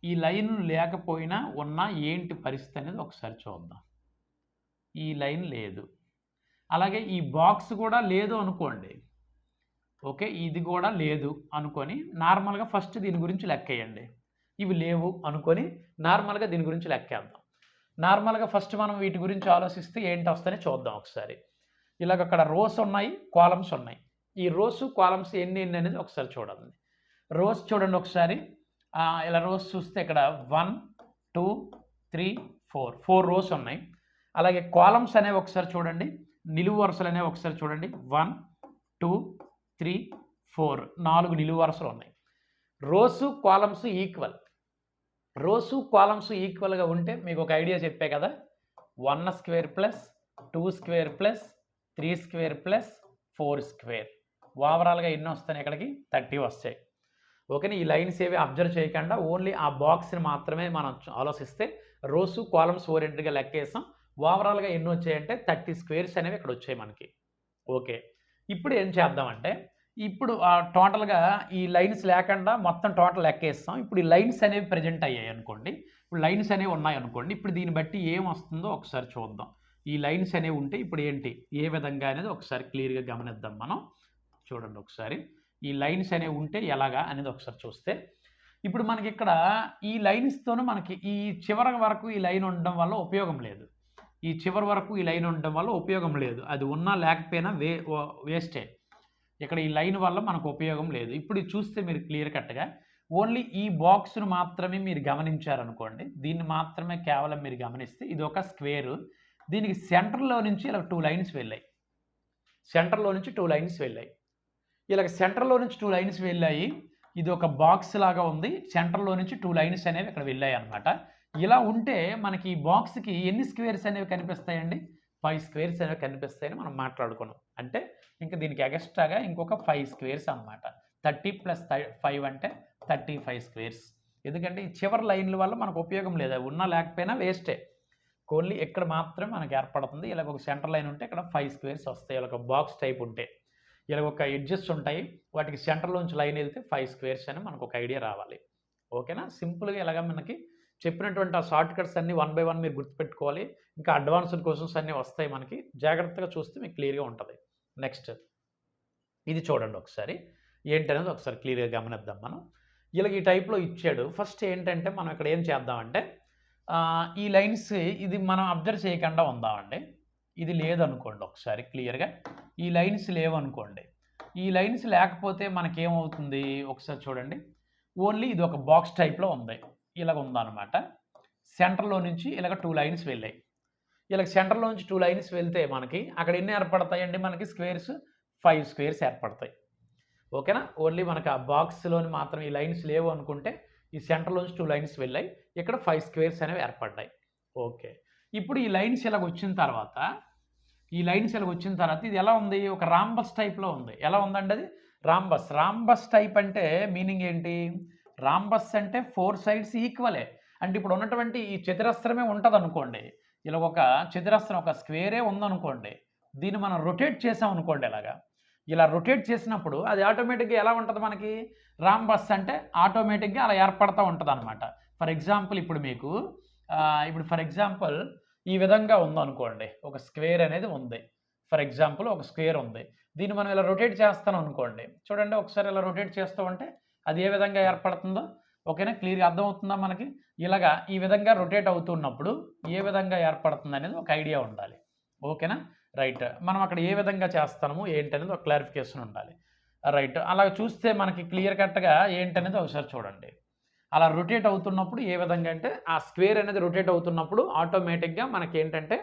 ఈ లైన్ లేకపోయినా ఉన్న ఏంటి పరిస్థితి అనేది ఒకసారి చూద్దాం. ఈ లైన్ లేదు, అలాగే ఈ బాక్స్ కూడా లేదు అనుకోండి. ఓకే, ఇది కూడా లేదు అనుకొని నార్మల్గా ఫస్ట్ దీని గురించి లెక్కేయండి. ఇవి లేవు అనుకొని నార్మల్గా దీని గురించి లెక్కేద్దాం. నార్మల్గా ఫస్ట్ మనం వీటి గురించి ఆలోచిస్తే ఏంటి వస్తాయని చూద్దాం ఒకసారి. ఇలాగ అక్కడ రోస్ ఉన్నాయి, కాలమ్స్ ఉన్నాయి. ఈ రోస్ కాలమ్స్ ఎన్ని అనేది ఒకసారి చూడండి. రోస్ చూడండి ఒకసారి, ఇలా రోస్ చూస్తే ఇక్కడ 1 2 3 4 రోస్ ఉన్నాయి. అలాగే కాలమ్స్ అనేవి ఒకసారి చూడండి, నిలువు వరుసలు అనేవి ఒకసారి చూడండి. 1 2 3 4 4 నిలువు వరుసలు ఉన్నాయి. Rose columns equal, rose columns ఈక్వల్గా ఉంటే మీకు ఒక ఐడియా చెప్పే కదా, 1 square plus 2 square plus 3 square plus 4 square. ఓవరాల్గా ఎన్ని వస్తాయి ఇక్కడికి? 30 వస్తాయి. ఓకేనా. ఈ లైన్స్ ఏవి అబ్జర్వ్ చేయకుండా ఓన్లీ ఆ బాక్స్ని మాత్రమే మనం ఆలోచిస్తే రోస్ కాలమ్స్ ఓరియంటెడ్గా లెక్కేసాం. ఓవరాల్గా ఎన్ని వచ్చాయంటే 30 స్క్వేర్స్ అనేవి ఇక్కడ వచ్చాయి మనకి. ఓకే. ఇప్పుడు ఏం చేద్దామంటే ఇప్పుడు టోటల్‌గా ఈ లైన్స్ లేకుండా మొత్తం టోటల్ లెక్కేస్తాం. ఇప్పుడు ఈ లైన్స్ అనేవి ప్రెజెంట్ అయ్యాయి అనుకోండి. ఇప్పుడు లైన్స్ అనేవి ఉన్నాయనుకోండి. ఇప్పుడు దీన్ని బట్టి ఏమొస్తుందో ఒకసారి చూద్దాం. ఈ లైన్స్ అనేవి ఉంటే ఇప్పుడు ఏంటి? ఏ విధంగా అనేది ఒకసారి క్లియర్‌గా గమనిద్దాం మనం. చూడండి ఒకసారి. ఈ లైన్స్ అనేవి ఉంటే ఎలాగా అనేది ఒకసారి చూస్తే, ఇప్పుడు మనకిక్కడ ఈ లైన్స్‌తోను మనకి ఈ చివరి వరకు ఈ లైన్ ఉండడం వల్ల ఉపయోగం లేదు. ఈ చివరి వరకు ఈ లైన్ ఉండడం వల్ల ఉపయోగం లేదు. అది ఉన్నా లేకపోయినా వేస్టే. ఇక్కడ ఈ లైన్ వల్ల మనకు ఉపయోగం లేదు. ఇప్పుడు ఇది చూస్తే మీరు క్లియర్ కట్‌గా ఓన్లీ ఈ బాక్స్‌ను మాత్రమే మీరు గమనించారనుకోండి. దీన్ని మాత్రమే కేవలం మీరు గమనిస్తే ఇది ఒక స్క్వేరు. దీనికి సెంటర్‌లో నుంచి ఇలా 2 లైన్స్ వెళ్ళాయి. సెంటర్‌లో నుంచి 2 లైన్స్ వెళ్ళాయి. ఇలాగ సెంటర్‌లో నుంచి 2 లైన్స్ వెళ్ళాయి. ఇది ఒక బాక్స్ లాగా ఉంది. సెంటర్‌లో నుంచి 2 లైన్స్ అనేవి ఇక్కడ వెళ్ళాయన్నమాట. ఇలా ఉంటే మనకి ఈ బాక్స్‌కి ఎన్ని స్క్వేర్స్ అనేవి కనిపిస్తాయండి? 5 స్క్వేర్స్ అనేవి కనిపిస్తాయని మనం మాట్లాడుకున్నాం. అంటే ఇంక దీనికి ఎగస్ట్రాగా ఇంకొక 5 స్క్వేర్స్ అన్నమాట. 30 + 5 అంటే 35 స్క్వేర్స్. ఎందుకంటే ఈ చివరి లైన్‌ల వల్ల మనకు ఉపయోగం లేదు. అవి ఉన్నా లేకపోయినా వేస్టే. ఓన్లీ ఇక్కడ మాత్రమే మనకు ఏర్పడుతుంది. ఇలాగ ఒక సెంటర్ లైన్ ఉంటే ఇక్కడ 5 స్క్వేర్స్ వస్తాయి. ఇలాగ బాక్స్ టైప్ ఉంటే. ఇలా ఒక ఎడ్జెస్ ఉంటాయి. వాటికి సెంటర్‌లోంచి లైన్ వెళ్తే 5 స్క్వేర్స్ అని మనకు ఒక ఐడియా రావాలి. ఓకేనా. సింపుల్‌గా ఇలాగ మనకి చెప్పినటువంటి ఆ షార్ట్ కట్స్ అన్నీ 1 బై 1 మీరు గుర్తుపెట్టుకోవాలి. ఇంకా అడ్వాన్స్డ్ క్వెషన్స్ అన్నీ వస్తాయి మనకి. జాగ్రత్తగా చూస్తే మీకు క్లియర్‌గా ఉంటది. నెక్స్ట్ ఇది చూడండి ఒకసారి. ఏంటనేది ఒకసారి క్లియర్‌గా గమనిద్దాం మనం. ఇలాగ ఈ టైప్‌లో ఇచ్చాడు. ఫస్ట్ ఏంటంటే మనం ఇక్కడ ఏం చేద్దామంటే ఈ లైన్స్ ఇది మనం అబ్జర్వ్ చేయకుండా ఉందామండి. ఇది లేదనుకోండి ఒకసారి క్లియర్‌గా. ఈ లైన్స్ లేవనుకోండి. ఈ లైన్స్ లేకపోతే మనకేమవుతుంది ఒకసారి చూడండి. ఓన్లీ ఇది ఒక బాక్స్ టైప్‌లో ఉంది. ఇలాగ ఉందన్నమాట. సెంటర్‌లో నుంచి ఇలాగ 2 లైన్స్ వెళ్ళాయి. ఇలాగ సెంటర్‌లో నుంచి 2 లైన్స్ వెళ్తే మనకి అక్కడ ఎన్ని ఏర్పడతాయండి మనకి స్క్వేర్స్? 5 స్క్వేర్స్ ఏర్పడతాయి. ఓకేనా. ఓన్లీ మనకు ఆ బాక్స్‌లోని మాత్రం ఈ లైన్స్ లేవు అనుకుంటే ఈ సెంటర్‌లో నుంచి 2 లైన్స్ వెళ్ళాయి. ఇక్కడ 5 స్క్వేర్స్ అనేవి ఏర్పడ్డాయి. ఓకే. ఇప్పుడు ఈ లైన్స్ ఇలాగొచ్చిన తర్వాత ఇది ఎలా ఉంది? ఒక రాంబస్ టైప్‌లో ఉంది. ఎలా ఉందండి అది? రాంబస్. రాంబస్ టైప్ అంటే మీనింగ్ ఏంటి? రాంబస్ అంటే 4 సైడ్స్ ఈక్వలే. అంటే ఇప్పుడు ఉన్నటువంటి ఈ చతురస్రమే ఉంటదనుకోండి. ఇలా ఒక చతురస్రం ఒక స్క్వేరే ఉందనుకోండి. దీన్ని మనం రొటేట్ చేసామనుకోండి ఇలాగా. ఇలా రొటేట్ చేసినప్పుడు అది ఆటోమేటిక్‌గా ఎలా ఉంటది మనకి? రాంబస్ అంటే ఆటోమేటిక్‌గా అలా ఏర్పడతా ఉంటదనమాట. ఫర్ ఎగ్జాంపుల్ ఇప్పుడు మీకు ఈ విధంగా ఉందనుకోండి. ఒక స్క్వేర్ అనేది ఉంది. ఫర్ ఎగ్జాంపుల్ ఒక స్క్వేర్ ఉంది. దీన్ని మనం ఇలా రొటేట్ చేస్తామనుకోండి. చూడండి ఒకసారి ఇలా రొటేట్ చేస్తూ ఉంటే అది ఏ విధంగా ఏర్పడుతుందో ఓకేనా. క్లియర్‌గా అర్థమవుతుందా మనకి? ఇలాగా ఈ విధంగా రొటేట్ అవుతున్నప్పుడు ఏ విధంగా ఏర్పడుతుందనేది ఒక ఐడియా ఉండాలి. ఓకేనా. రైట్. మనం అక్కడ ఏ విధంగా చేస్తాము ఏంటనేది ఒక క్లారిఫికేషన్ ఉండాలి. రైట్. అలా చూస్తే మనకి క్లియర్ కట్‌గా ఏంటనేది ఒకసారి చూడండి. అలా రొటేట్ అవుతున్నప్పుడు ఏ విధంగా అంటే ఆ స్క్వేర్ అనేది రొటేట్ అవుతున్నప్పుడు ఆటోమేటిక్‌గా మనకేంటంటే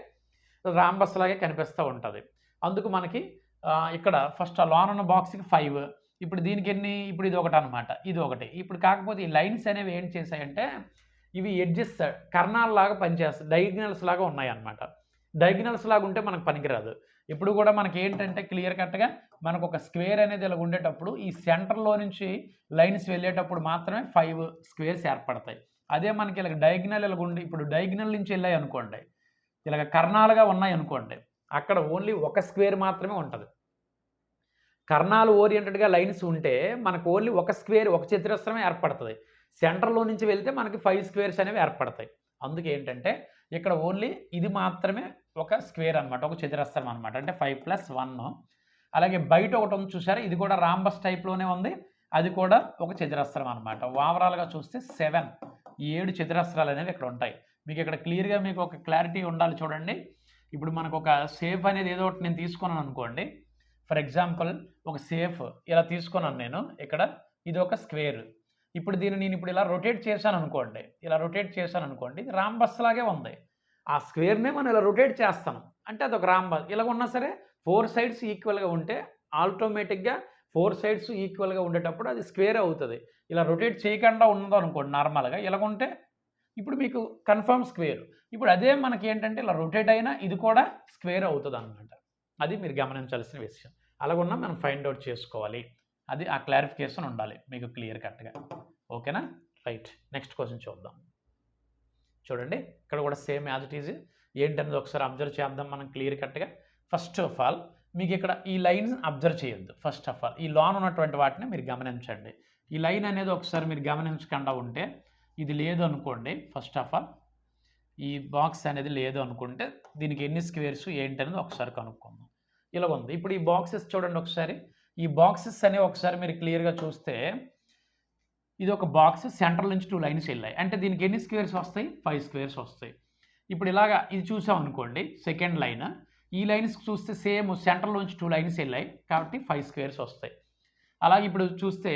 రాంబస్ లాగే కనిపిస్తా ఉంటది. అందుకు మనకి ఇక్కడ ఫస్ట్ ఆ లోనున్న బాక్స్‌కి 5 ఇప్పుడు దీనికెన్ని? ఇప్పుడు ఇదొకటనమాట. ఇదొకటి. ఇప్పుడు కాకపోతే ఈ లైన్స్ అనేవి ఏం చేశాయంటే ఇవి ఎడ్జెస్ కర్ణాల్లాగా పనిచేస్తాయి. డయాగ్నల్స్ లాగా ఉన్నాయన్నమాట. డయాగ్నల్స్ లాగా ఉంటే మనకు పనికిరాదు. ఎప్పుడు కూడా మనకేంటంటే క్లియర్ కట్‌గా మనకొక స్క్వేర్ అనేది ఇలాగ ఉండేటప్పుడు ఈ సెంటర్‌లో నుంచి లైన్స్ వెళ్ళేటప్పుడు మాత్రమే 5 స్క్వేర్స్ ఏర్పడతాయి. అదే మనకి ఇలాగ డయాగ్నల్ ఇలాగుండి ఇప్పుడు డయాగ్నల్ నుంచి వెళ్ళాయనుకోండి. ఇలాగ కర్ణాలుగా ఉన్నాయనుకోండి. అక్కడ ఓన్లీ ఒక స్క్వేర్ మాత్రమే ఉంటది. కర్ణాలు ఓరియెంటెడ్‌గా లైన్స్ ఉంటే మనకు ఓన్లీ ఒక స్క్వేర్ ఒక చతురస్రమే ఏర్పడతది. సెంటర్‌లో నుంచి వెళ్తే మనకి 5 స్క్వేర్స్ అనేవి ఏర్పడతాయి. అందుకేంటంటే ఇక్కడ ఓన్లీ ఇది మాత్రమే ఒక స్క్వేర్ అనమాట. ఒక చతురస్రం అనమాట. అంటే 5 + 1 అలాగే బయట ఒకటి ఉంది చూసారా? ఇది కూడా రాంబస్ టైప్‌లోనే ఉంది. అది కూడా ఒక చతురస్రం అనమాట. ఓవరాల్‌గా చూస్తే 7 చతురస్రాలు అనేవి ఇక్కడ ఉంటాయి. మీకు ఇక్కడ క్లియర్‌గా మీకు ఒక క్లారిటీ ఉండాలి చూడండి. ఇప్పుడు మనకు ఒక సేఫ్ అనేది ఏదో ఒకటి నేను తీసుకున్నాను అనుకోండి. ఫర్ ఎగ్జాంపుల్ ఒక సేఫ్ ఇలా తీసుకున్నాను నేను. ఇక్కడ ఇది ఒక స్క్వేర్. ఇప్పుడు దీన్ని నేను ఇలా రొటేట్ చేశాననుకోండి. ఇది రాంబస్ లాగే ఉంది. ఆ స్క్వేర్‌నే మనం ఇలా రొటేట్ చేస్తాం. అంటే అదొక రాంబస్. ఇలాగ ఉన్నా సరే 4 సైడ్స్ ఈక్వల్‌గా ఉంటే ఆటోమేటిక్‌గా 4 సైడ్స్ ఈక్వల్‌గా ఉండేటప్పుడు అది స్క్వేర్ అవుతది. ఇలా రొటేట్ చేయకుండా ఉన్నదనుకోండి నార్మల్‌గా ఇలాగుంటే ఇప్పుడు మీకు కన్ఫర్మ్ స్క్వేర్. ఇప్పుడు అదే మనకేంటంటే ఇలా రొటేట్ అయినా ఇది కూడా స్క్వేర్ అవుతదనమాట. అది మీరు గమనించాల్సిన విషయం. అలాగున్నా మనం ఫైండ్ ఔట్ చేసుకోవాలి అది ఆ క్లారిఫికేషన్ ఉండాలి మీకు క్లియర్ కట్గా. ఓకేనా? రైట్. నెక్స్ట్ క్వశ్చన్ చూద్దాం. చూడండి ఇక్కడ కూడా సేమ్ యాజ్ ఇట్ ఈజ్ ఏంటనేది ఒకసారి అబ్జర్వ్ చేద్దాం మనం క్లియర్ కట్గా. ఫస్ట్ ఆఫ్ ఆల్ మీకు ఇక్కడ ఈ లైన్ అబ్జర్వ్ చేయొద్దు. ఫస్ట్ ఆఫ్ ఆల్ ఈ లోన్ ఉన్నటువంటి వాటిని మీరు గమనించండి. ఈ లైన్ అనేది ఒకసారి మీరు గమనించకుండా ఉంటే ఇది లేదు అనుకోండి. ఫస్ట్ ఆఫ్ ఆల్ ఈ బాక్స్ అనేది లేదు అనుకుంటే దీనికి ఎన్ని స్క్వేర్స్ ఏంటనేది ఒకసారి కనుక్కుందాం. ఇలా ఉంది. ఇప్పుడు ఈ బాక్సెస్ చూడండి ఒకసారి. ఈ బాక్సెస్ అనేవి ఒకసారి మీరు క్లియర్గా చూస్తే ఇది ఒక బాక్స్, సెంటర్ నుంచి 2 లైన్స్ వెళ్ళాయి. అంటే దీనికి ఎన్ని స్క్వేర్స్ వస్తాయి? 5 స్క్వేర్స్ వస్తాయి. ఇప్పుడు ఇలాగా ఇది చూసాం అనుకోండి సెకండ్ లైన్. ఈ లైన్స్ చూస్తే సేమ్ సెంటర్లోంచి 2 లైన్స్ వెళ్ళాయి కాబట్టి 5 స్క్వేర్స్ వస్తాయి. అలాగే ఇప్పుడు చూస్తే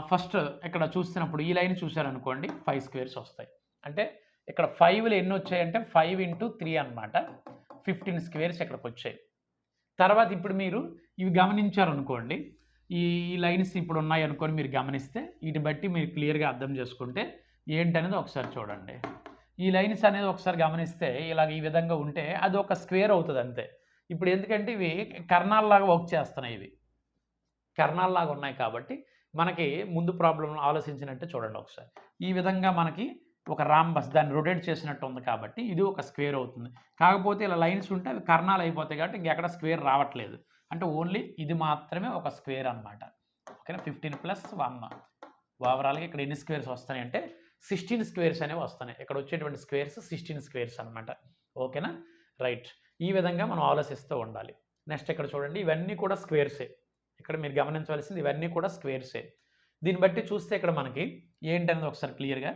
ఫస్ట్ ఇక్కడ చూస్తున్నప్పుడు ఈ లైన్ చూసారనుకోండి 5 స్క్వేర్స్ వస్తాయి. అంటే ఇక్కడ 5లో ఎన్ని వచ్చాయంటే 5 × 3 అనమాట. 15 స్క్వేర్స్ ఇక్కడికి వచ్చాయి. తర్వాత ఇప్పుడు మీరు ఇవి గమనించారనుకోండి, ఈ లైన్స్ ఇప్పుడు ఉన్నాయి అనుకోని మీరు గమనిస్తే వీటి బట్టి మీరు క్లియర్గా అర్థం చేసుకుంటే ఏంటనేది ఒకసారి చూడండి. ఈ లైన్స్ అనేది ఒకసారి గమనిస్తే ఇలాగ ఈ విధంగా ఉంటే అది ఒక స్క్వేర్ అవుతుంది అంతే. ఇప్పుడు ఎందుకంటే ఇవి కర్ణాల్లాగా వర్క్ చేస్తున్నాయి. ఇవి కర్ణాల్లాగా ఉన్నాయి కాబట్టి మనకి ముందు ప్రాబ్లం ఆలోచించినట్టే చూడండి ఒకసారి. ఈ విధంగా మనకి ఒక రాంబస్ దాన్ని రొటేట్ చేసినట్టు ఉంది కాబట్టి ఇది ఒక స్క్వేర్ అవుతుంది. కాకపోతే ఇలా లైన్స్ ఉంటే అవి కర్ణాలు అయిపోతాయి కాబట్టి ఇంకెక్కడ స్క్వేర్ రావట్లేదు. అంటే ఓన్లీ ఇది మాత్రమే ఒక స్క్వేర్ అనమాట. ఓకేనా? 15 + 1 ఓవరాల్గా ఇక్కడ ఎన్ని స్క్వేర్స్ వస్తాయి అంటే 16 స్క్వేర్స్ అనేవి వస్తున్నాయి. ఇక్కడ వచ్చేటువంటి స్క్వేర్స్ 16 స్క్వేర్స్ అనమాట. ఓకేనా? రైట్. ఈ విధంగా మనం ఆలోచిస్తూ ఉండాలి. నెక్స్ట్ ఇక్కడ చూడండి ఇవన్నీ కూడా స్క్వేర్సే. ఇక్కడ మీరు గమనించవలసింది ఇవన్నీ కూడా స్క్వేర్సే. దీన్ని బట్టి చూస్తే ఇక్కడ మనకి ఏంటనేది ఒకసారి క్లియర్గా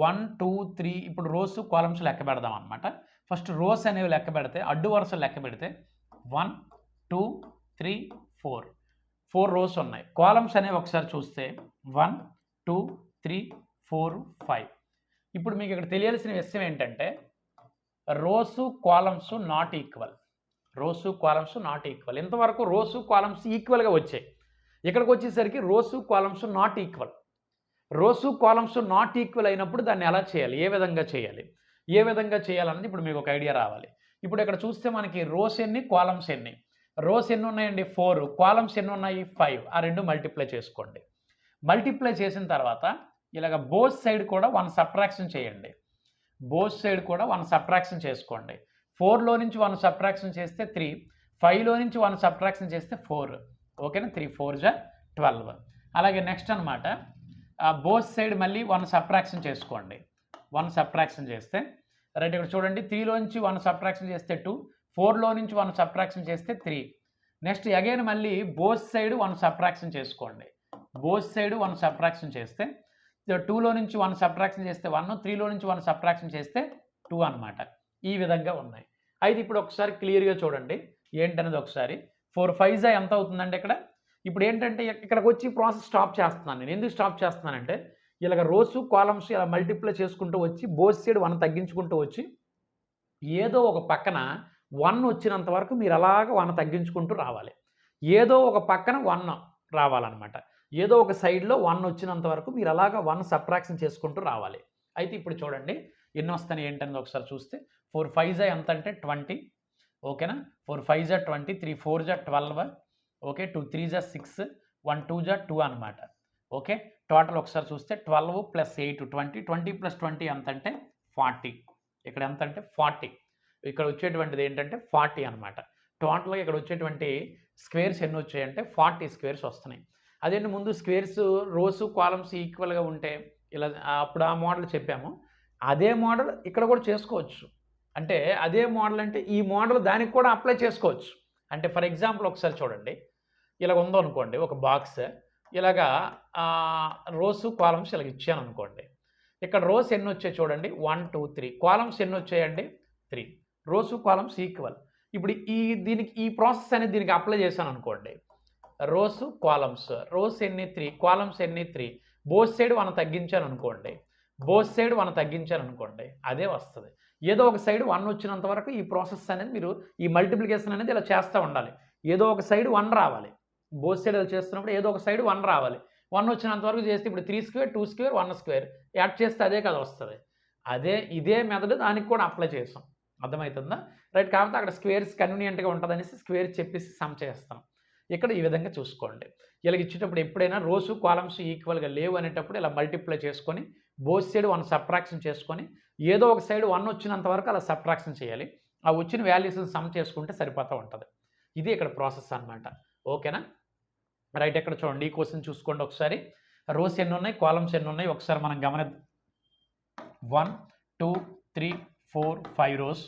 1 2 3 ఇప్పుడు రోస్ కాలమ్స్ లెక్క పెడదాం అనమాట. ఫస్ట్ రోస్ అనేవి లెక్క పెడితే అడ్డు వరుసలు లెక్క పెడితే 1 2 3 4 రోస్ ఉన్నాయి. కాలమ్స్ అనేవి ఒకసారి చూస్తే 1 2 3 4 5. ఇప్పుడు మీకు ఇక్కడ తెలియాల్సిన విషయం ఏంటంటే rose columns not equal. Rose columns not equal. ఇంతవరకు రోసు కాలమ్స్ ఈక్వల్గా వచ్చాయి. ఇక్కడికి వచ్చేసరికి rose columns not equal. Rose columns not equal అయినప్పుడు దాన్ని ఎలా చేయాలి, ఏ విధంగా చేయాలి, ఏ విధంగా చేయాలన్నది ఇప్పుడు మీకు ఒక ఐడియా రావాలి. ఇప్పుడు ఇక్కడ చూస్తే మనకి రోస్ ఎన్ని, కాలమ్స్ ఎన్ని. రోస్ ఎన్ని ఉన్నాయండి 4, కాలమ్స్ ఎన్ని ఉన్నాయి 5. ఆ రెండు మల్టిప్లై చేసుకోండి. మల్టిప్లై చేసిన తర్వాత ఇలాగ బోత్ సైడ్ కూడా 1 సబ్ట్రాక్షన్ చేయండి. బోత్ సైడ్ కూడా 1 సబ్ట్రాక్షన్ చేసుకోండి. 4లో నుంచి 1 సబ్ట్రాక్షన్ చేస్తే 3, 5లో నుంచి 1 సబ్ట్రాక్షన్ చేస్తే 4. ఓకేనా? 3 4 12. అలాగే నెక్స్ట్ అనమాట బోత్ సైడ్ మళ్ళీ 1 సబ్ట్రాక్షన్ చేసుకోండి. 1 సబ్ట్రాక్షన్ చేస్తే రైట్ ఇక్కడ చూడండి 3లో నుంచి 1 సబ్ట్రాక్షన్ చేస్తే 2, 4లో నుంచి 1 సబ్ట్రాక్షన్ చేస్తే 3. నెక్స్ట్ అగైన్ మళ్ళీ బోత్ సైడ్ 1 సబ్ట్రాక్షన్ చేసుకోండి. బోత్ సైడ్ 1 సబ్ట్రాక్షన్ చేస్తే 2లో నుంచి 1 సబ్ట్రాక్షన్ చేస్తే 1, 3లో నుంచి 1 సబ్ట్రాక్షన్ చేస్తే 2 అనమాట. ఈ విధంగా ఉన్నాయి. అయితే ఇప్పుడు ఒకసారి క్లియర్గా చూడండి ఏంటనేది ఒకసారి 4 5 ఎంత అవుతుందండి ఇక్కడ. ఇప్పుడు ఏంటంటే ఇక్కడికి వచ్చి ప్రాసెస్ స్టాప్ చేస్తున్నాను నేను. ఎందుకు స్టాప్ చేస్తున్నానంటే ఇలాగ రోస్ కాలమ్స్ ఇలా మల్టిప్లై చేసుకుంటూ వచ్చి బోత్ సైడ్ 1 తగ్గించుకుంటూ వచ్చి ఏదో ఒక పక్కన 1 వచ్చినంత వరకు మీరు అలాగ 1 తగ్గించుకుంటూ రావాలి. ఏదో ఒక పక్కన 1 రావాలన్నమాట. ఏదో ఒక సైడ్లో 1 వచ్చినంత వరకు మీరు అలాగ 1 సబ్ట్రాక్షన్ చేసుకుంటూ రావాలి. అయితే ఇప్పుడు చూడండి ఎన్ని వస్తాయి ఏంటనేది ఒకసారి చూస్తే 4 5 ఎంత అంటే 20. ఓకేనా? 4 5 20, 3 4 12. ఓకే, 2 3 6, 1 2 2 అనమాట. ఓకే, టోటల్ ఒకసారి చూస్తే 12 + 8 20, 20 + 20 ఎంత అంటే 40. ఇక్కడ ఎంత అంటే 40. ఇక్కడ వచ్చేటువంటిది ఏంటంటే 40 అనమాట. టోటల్గా ఇక్కడ వచ్చేటువంటి స్క్వేర్స్ ఎన్ని వచ్చాయంటే 40 స్క్వేర్స్ వస్తున్నాయి. అదేంటి ముందు స్క్వేర్స్ రోస్ కాలమ్స్ ఈక్వల్గా ఉంటే ఇలా అప్పుడు ఆ మోడల్ చెప్పాము. అదే మోడల్ ఇక్కడ కూడా చేసుకోవచ్చు. అంటే అదే మోడల్ అంటే ఈ మోడల్ దానికి కూడా అప్లై చేసుకోవచ్చు. అంటే ఫర్ ఎగ్జాంపుల్ ఒకసారి చూడండి ఇలాగ ఉందో అనుకోండి ఒక బాక్స్. ఇలాగా రోస్ కాలమ్స్ ఇలాగ ఇచ్చాను అనుకోండి. ఇక్కడ రోస్ ఎన్ని వచ్చాయి చూడండి 1 2 3. కాలమ్స్ ఎన్ని వచ్చాయండి 3. Rows columns equal. ఇప్పుడు దీనికి ఈ ప్రాసెస్ అనేది దీనికి అప్లై చేశాను అనుకోండి. రోస్ కాలమ్స్, రోస్ ఎన్ని 3, కాలమ్స్ ఎన్ని 3. బోత్ సైడ్ 1 తగ్గించాను అనుకోండి. బోత్ సైడ్ 1 తగ్గించాను అనుకోండి అదే వస్తుంది. ఏదో ఒక సైడ్ 1 వచ్చినంత వరకు ఈ ప్రాసెస్ అనేది మీరు ఈ మల్టిప్లికేషన్ అనేది ఇలా చేస్తూ ఉండాలి. ఏదో ఒక సైడ్ 1 రావాలి. బోత్ సైడ్ ఇలా చేస్తున్నప్పుడు ఏదో ఒక సైడ్ 1 రావాలి. 1 వచ్చినంత వరకు చేస్తే ఇప్పుడు 3 స్క్వేర్ 2 స్క్వేర్ 1 స్క్వేర్ యాడ్ చేస్తే అదే కదా వస్తుంది. ఇదే మెథడ్ దానికి కూడా అప్లై చేసాం. అర్థమవుతుందా? రైట్. కాబట్టి అక్కడ స్క్వేర్స్ కన్వీనియంట్గా ఉంటుందనేసి స్క్వేర్ చెప్పేసి సమ్ చేస్తాం. ఇక్కడ ఈ విధంగా చూసుకోండి. ఇలాగ ఇచ్చేటప్పుడు ఎప్పుడైనా రోస్ కాలమ్స్ ఈక్వల్గా లేవు అనేటప్పుడు ఇలా మల్టిప్లై చేసుకొని బోత్ సైడ్ 1 సబ్ట్రాక్షన్ చేసుకొని ఏదో ఒక సైడ్ 1 వచ్చినంత వరకు అలా సబ్ట్రాక్షన్ చేయాలి. ఆ వచ్చిన వాల్యూస్ని సమ్ చేసుకుంటే సరిపోతూ ఉంటుంది. ఇది ఇక్కడ ప్రాసెస్ అనమాట. ఓకేనా? రైట్. ఇక్కడ చూడండి ఈ క్వశ్చన్ చూసుకోండి ఒకసారి. రోస్ ఎన్ని ఉన్నాయి, కాలమ్స్ ఎన్ని ఉన్నాయి ఒకసారి మనం గమనిద్దాం. 1 2 3 4 5 రోస్,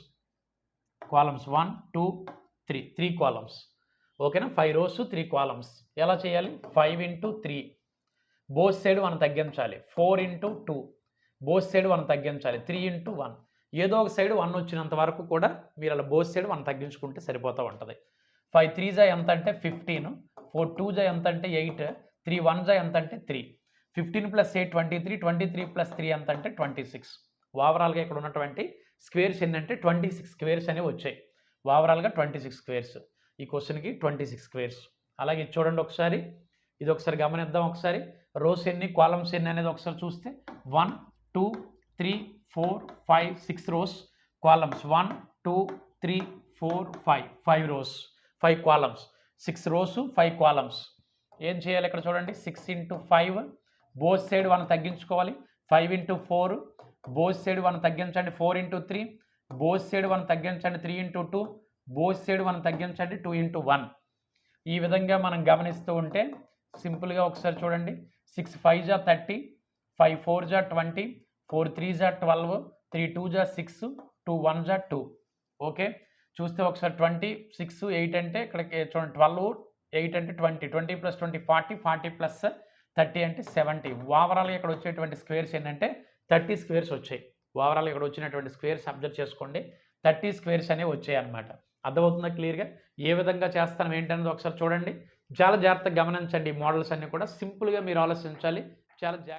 కాలమ్స్ 1 2 3 కాలమ్స్. ఓకేనా? 5 రోస్ 3 కాలమ్స్. ఎలా చేయాలి? 5 × 3 బోత్ సైడ్ 1 తగ్గించాలి. 4 × 2 బోత్ సైడ్ 1 తగ్గించాలి. 3 × 1 ఏదో ఒక సైడ్ 1 వచ్చినంత వరకు కూడా మీరు అలా బోత్ సైడ్ 1 తగ్గించుకుంటే సరిపోతూ ఉంటుంది. 5 3 ఎంత అంటే 15, 4 2 ఎంత అంటే 8, 3 1 ఎంత అంటే 3. 15 + 8 23, 23 + 3 ఎంత అంటే 26. ఓవరాల్గా ఇక్కడ ఉన్నటువంటి స్క్వేర్స్ ఏంటంటే 26 స్క్వేర్స్ అనేవి వచ్చాయి. ఓవరాల్గా 26 స్క్వేర్స్. ఈ క్వశ్చన్కి 26 స్క్వేర్స్. అలాగే చూడండి ఒకసారి, ఇది ఒకసారి గమనిద్దాం. ఒకసారి రోస్ ఎన్ని, కాలమ్స్ ఎన్ని అనేది ఒకసారి చూస్తే 1 2 3 4 5 6 rows, columns 1 2 3 4 5 5 rows 5 columns, 6 rows 5 columns. ఏం చేయాలి ఇక్కడ చూడండి, 6 × 5 బోత్ సైడ్ 1 తగ్గించుకోవాలి. 5 × 4 బోత్ సైడ్ 1 తగ్గించండి. 4 × 3 బోత్ సైడ్ 1 తగ్గించండి. 3 × 2 బోత్ సైడ్ 1 తగ్గించండి. 2 × 1. ఈ విధంగా మనం గమనిస్తూ ఉంటే సింపుల్గా ఒకసారి చూడండి. 6 5 = 30, 5 4 = 20, 4 3 = 12, 3 2 = 6, 2 1 = 2. ఓకే, చూస్తే ఒకసారి 26 8 అంటే ఇక్కడికి చూడండి 12 8 అంటే 20, 20 + 20 40, 40 + 30 అంటే 70. ఓవరాల్గా ఇక్కడ వచ్చేటువంటి స్క్వేర్స్ ఏంటంటే 30 స్క్వేర్స్ వచ్చాయి. ఓవరాల్ ఇక్కడ వచ్చినటువంటి స్క్వేర్స్ అబ్జర్వ్ చేసుకోండి, 30 స్క్వేర్స్ అనేవి వచ్చాయి అన్నమాట. అర్థమవుతుందా క్లియర్గా? ఏ విధంగా చేస్తాను ఏంటనేది ఒకసారి చూడండి. చాలా జాగ్రత్తగా గమనించండి. ఈ మోడల్స్ అన్నీ కూడా సింపుల్గా మీరు ఆలోచించాలి. చాలా